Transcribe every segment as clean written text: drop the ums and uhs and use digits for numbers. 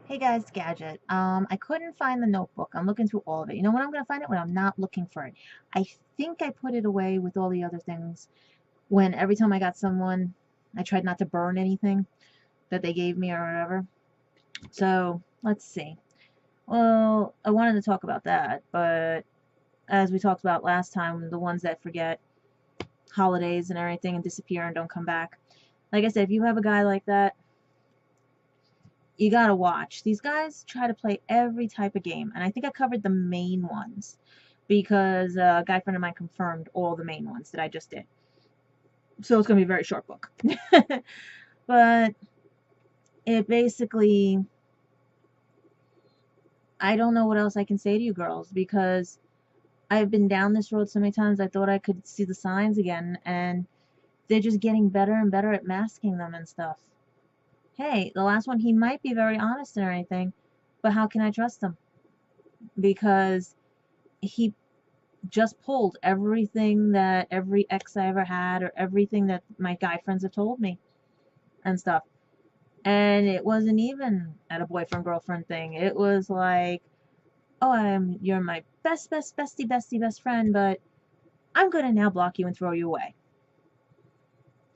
Hey guys, Gadget. I couldn't find the notebook. I'm looking through all of it. You know when I'm gonna find it? When I'm not looking for it. I think I put it away with all the other things. When every time I got someone, I tried not to burn anything that they gave me or whatever. So let's see. Well, I wanted to talk about that, but as we talked about last time, the ones that forget holidays and everything and disappear and don't come back. Like I said, if you have a guy like that, you gotta watch. These guys try to play every type of game, and I think I covered the main ones because a guy friend of mine confirmed all the main ones that I just did. So it's gonna be a very short book. But it basically, I don't know what else I can say to you girls because I've been down this road so many times I thought I could see the signs again, and they're just getting better and better at masking them and stuff. Hey, the last one, he might be very honest and everything, but how can I trust him? Because he just pulled everything that every ex I ever had or everything that my guy friends have told me and stuff. And it wasn't even at a boyfriend girlfriend thing. It was like, oh, you're my best friend, but I'm gonna now block you and throw you away.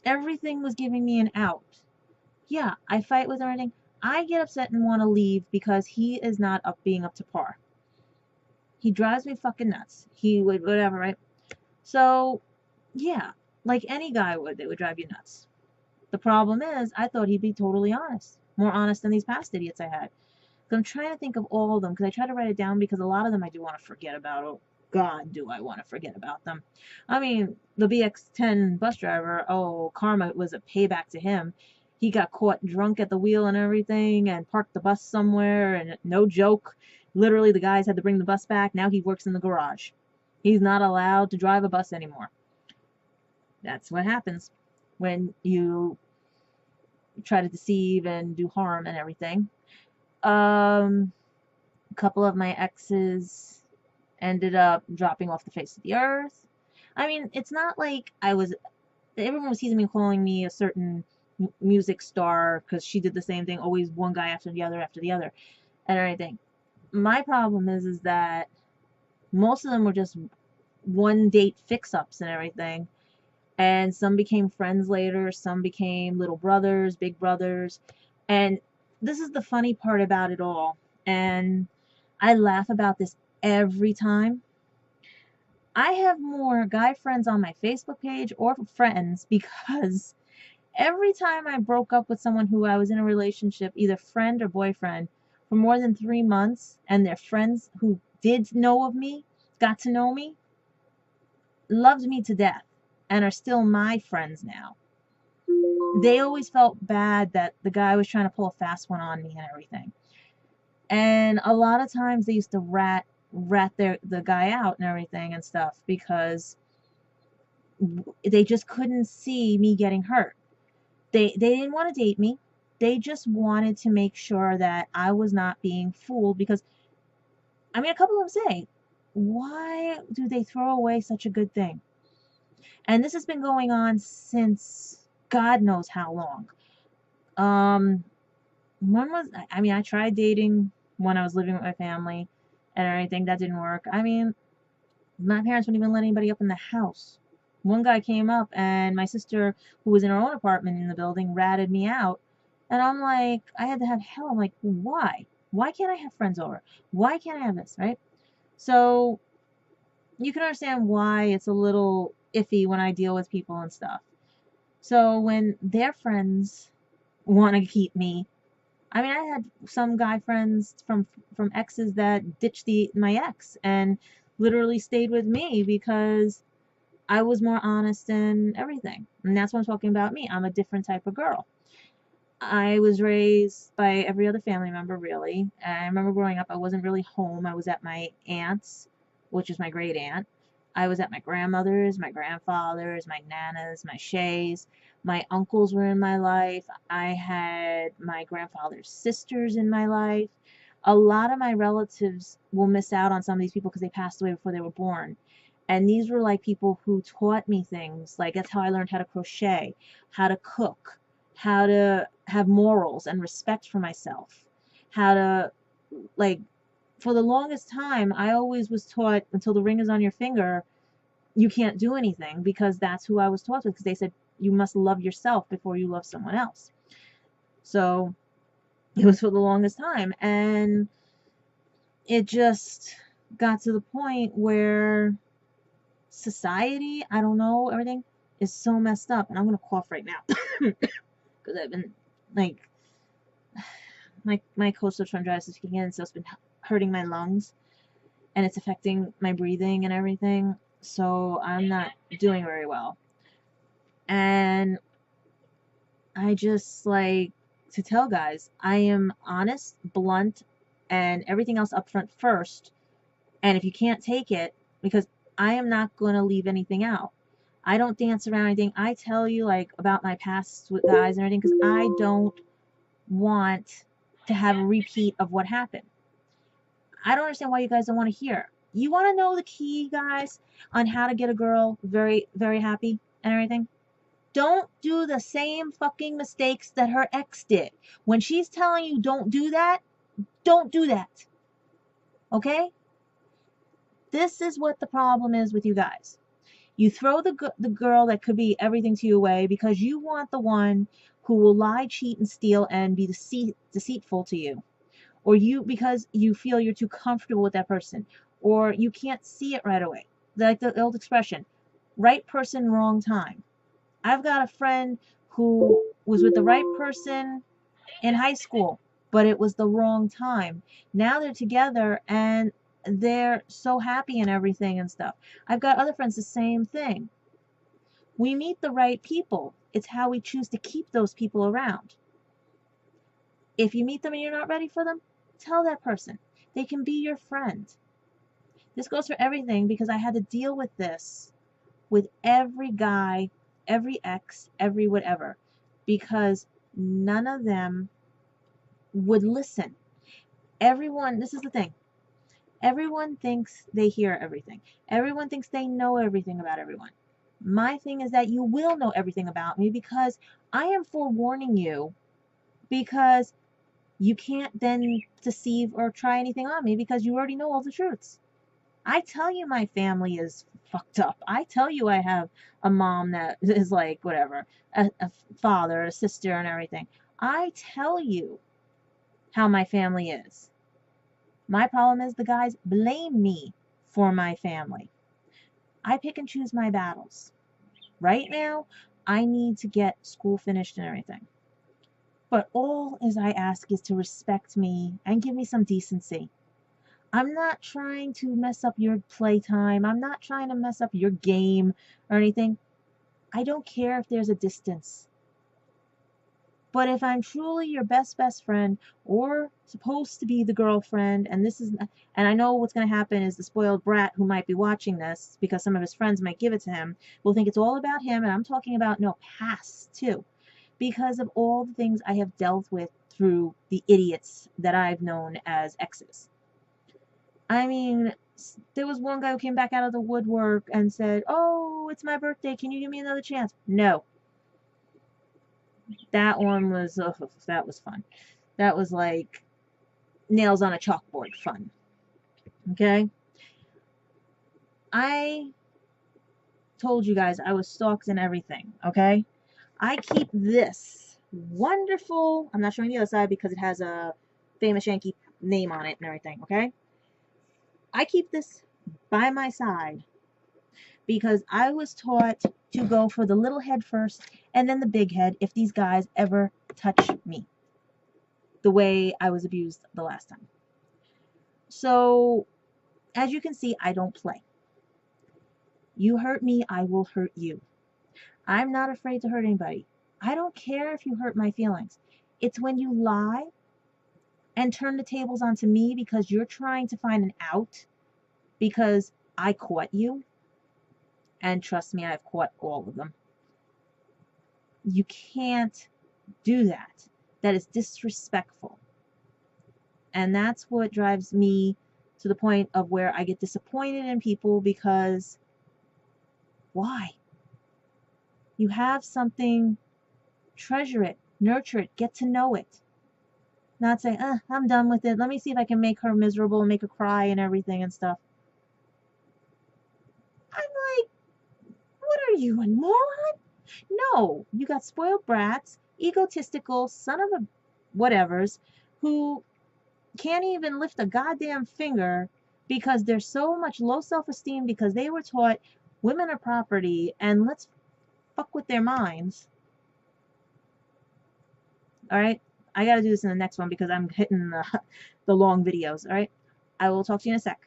Everything was giving me an out. Yeah, I fight with everything. I get upset and want to leave because he is not being up to par. He drives me fucking nuts. He would whatever, right? So yeah, like any guy would, they would drive you nuts. The problem is, I thought he'd be totally honest, more honest than these past idiots I had. So I'm trying to think of all of them because I try to write it down because a lot of them I do want to forget about. Oh, God, do I want to forget about them? I mean, the BX10 bus driver, oh, karma was a payback to him. He got caught drunk at the wheel and everything and parked the bus somewhere, and no joke, literally the guys had to bring the bus back. Now he works in the garage. He's not allowed to drive a bus anymore. That's what happens when you try to deceive and do harm and everything. A couple of my exes ended up dropping off the face of the earth. I mean, it's not like everyone was teasing me, calling me a certain music star because she did the same thing, always one guy after the other, and everything. My problem is that most of them were just one date fix ups and everything, and some became friends later, some became little brothers, big brothers, and this is the funny part about it all, and I laugh about this every time. I have more guy friends on my Facebook page or friends because every time I broke up with someone who I was in a relationship, either friend or boyfriend, for more than 3 months, and their friends who did know of me, got to know me, loved me to death, and are still my friends now. They always felt bad that the guy was trying to pull a fast one on me and everything. And a lot of times they used to rat the guy out and everything and stuff because they just couldn't see me getting hurt. They didn't want to date me. They just wanted to make sure that I was not being fooled because I mean a couple of them say, why do they throw away such a good thing? And this has been going on since God knows how long. Um, when was I mean, I tried dating when I was living with my family and everything. That didn't work. I mean, my parents wouldn't even let anybody up in the house. One guy came up, and my sister, who was in her own apartment in the building, ratted me out. And I'm like, I had to have help. I'm like, why? Why can't I have friends over? Why can't I have this, right? So you can understand why it's a little iffy when I deal with people and stuff. So when their friends want to keep me, I mean, I had some guy friends from exes that ditched my ex and literally stayed with me because I was more honest and everything. And that's what I'm talking about me. I'm a different type of girl. I was raised by every other family member, really. I remember growing up, I wasn't really home. I was at my aunt's, which is my great aunt. I was at my grandmother's, my grandfather's, my nana's, my Shay's. My uncles were in my life. I had my grandfather's sisters in my life. A lot of my relatives will miss out on some of these people because they passed away before they were born. And these were like people who taught me things. Like that's how I learned how to crochet, how to cook, how to have morals and respect for myself, how to, like, for the longest time, I always was taught until the ring is on your finger, you can't do anything, because that's who I was taught with, because they said you must love yourself before you love someone else. So it was for the longest time, and it just got to the point where society, I don't know, everything is so messed up. And I'm gonna cough right now because I've been, like, my coastal tonsillitis is kicking in, so it's been hurting my lungs, and it's affecting my breathing and everything. So I'm not doing very well. And I just like to tell guys, I am honest, blunt, and everything else up front first. And if you can't take it, because I am not going to leave anything out. I don't dance around anything. I tell you, like, about my past with guys and everything, because I don't want to have a repeat of what happened. I don't understand why you guys don't want to hear. You want to know the key, guys, on how to get a girl very, very happy and everything? Don't do the same fucking mistakes that her ex did. When she's telling you don't do that, don't do that. Okay? This is what the problem is with you guys. You throw the girl that could be everything to you away because you want the one who will lie, cheat, and steal and be deceitful to you. Or you, because you feel you're too comfortable with that person. Or you can't see it right away. Like the old expression, right person, wrong time. I've got a friend who was with the right person in high school, but it was the wrong time. Now they're together and they're so happy and everything and stuff. I've got other friends, the same thing. We meet the right people. It's how we choose to keep those people around. If you meet them and you're not ready for them, tell that person. They can be your friend. This goes for everything, because I had to deal with this with every guy, every ex, every whatever, because none of them would listen. Everyone, this is the thing. Everyone thinks they hear everything. Everyone thinks they know everything about everyone. My thing is that you will know everything about me, because I am forewarning you, because you can't then deceive or try anything on me, because you already know all the truths. I tell you my family is fucked up. I tell you I have a mom that is like whatever, a father, a sister, and everything. I tell you how my family is. My problem is the guys blame me for my family. I pick and choose my battles. Right now, I need to get school finished and everything. But all as I ask is to respect me and give me some decency. I'm not trying to mess up your playtime. I'm not trying to mess up your game or anything. I don't care if there's a distance. But if I'm truly your best friend, or supposed to be the girlfriend, and I know what's going to happen is the spoiled brat who might be watching this, because some of his friends might give it to him, will think it's all about him, and I'm talking about, no, past too, because of all the things I have dealt with through the idiots that I've known as exes. I mean, there was one guy who came back out of the woodwork and said, "Oh, it's my birthday. Can you give me another chance?" No. That one was, that was fun. That was like nails on a chalkboard fun. Okay? I told you guys I was stalked and everything. Okay? I keep this wonderful, I'm not showing the other side because it has a famous Yankee name on it and everything. Okay? I keep this by my side because I was taught to go for the little head first and then the big head if these guys ever touch me the way I was abused the last time. So, as you can see, I don't play. You hurt me, I will hurt you. I'm not afraid to hurt anybody. I don't care if you hurt my feelings. It's when you lie and turn the tables onto me because you're trying to find an out because I caught you. And trust me, I've caught all of them. You can't do that. That is disrespectful. And that's what drives me to the point of where I get disappointed in people, because why? You have something, treasure it, nurture it, get to know it. Not saying, I'm done with it. Let me see if I can make her miserable and make her cry and everything and stuff. I'm like, what are you, a moron? No, you got spoiled brats, egotistical son of a whatevers, who can't even lift a goddamn finger because there's so much low self-esteem because they were taught women are property and let's fuck with their minds. All right, I gotta do this in the next one because I'm hitting the long videos. All right, I will talk to you in a sec.